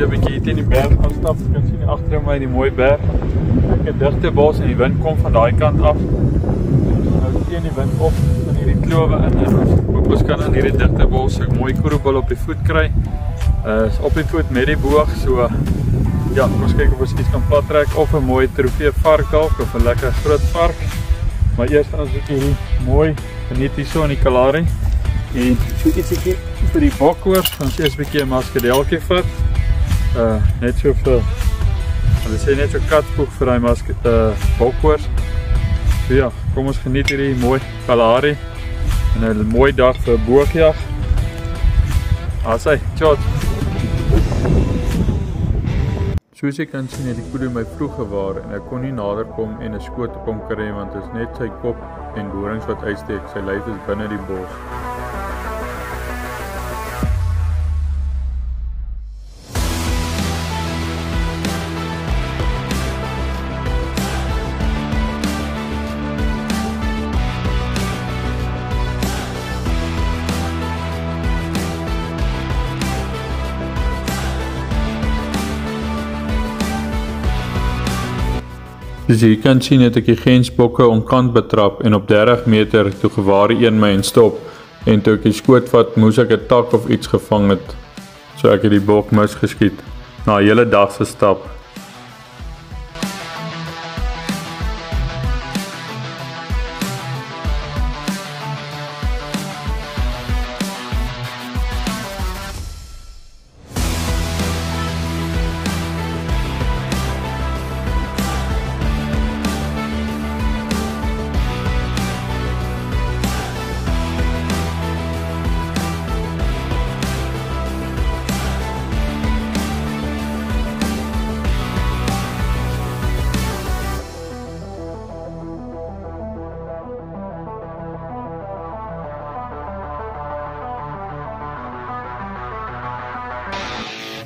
weer 'n bietjie hier teen die berg gaan stap. Jy kan sien agter my die mooi berg. Ek het digte bos en die wind kom van daai kant af. Nou teen die wind op in hierdie klowe in en ons kan in hierdie digte bos 'n mooi koeroebul op die voet kry. Is op die voet met die boog, so ja, ons kyk of ons iets kan plat trek of 'n mooi trofee vark dalk of 'n lekker groot vark. Maar eers gaan ons hierdie mooi geniet hier so in die Kalahari. En so ietsie vir die bokkoors, ons eers 'n bietjie 'n maskedeltjie vat. Net so vir, hulle sê net so katspoeg vir daai bokkoors. So ja, kom ons geniet hierdie mooi Kalahari en 'n mooi dag vir boogjag. Asai, tjot! Soos jy kan sien het die koeie my vroeg gewaar en ek kon nie nader kom en 'n skoot op hom kry want dit is net sy kop en dorings wat uitsteek, sy lyf is binne die bos. Soos jy kan sien het ek die gensbokke onkant betrap en op 30 meter toe gewaar een my en stop en toe ek die skoot vat moes ek 'n tak of iets gevang het, so ek het die bok misgeskiet na 'n hele dag se stap.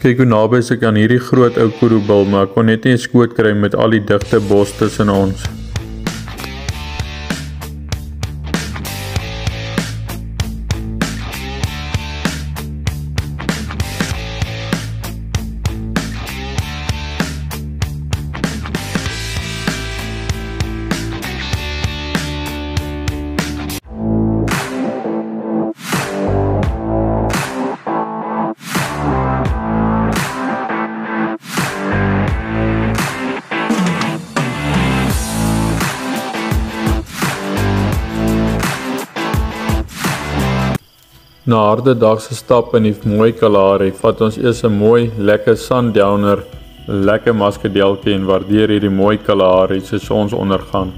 Kyk hoe naby is ek aan hierdie groot ou koeroebul, maar ek kon net nie 'n skoot kry met al die digte bos tussen ons. Na 'n harde dag se stap in die mooi Kalahari, vat ons eers 'n mooi, lekker sundowner, 'n lekker maskedeltjie en waardeer hierdie mooi Kalahari se sonsondergang.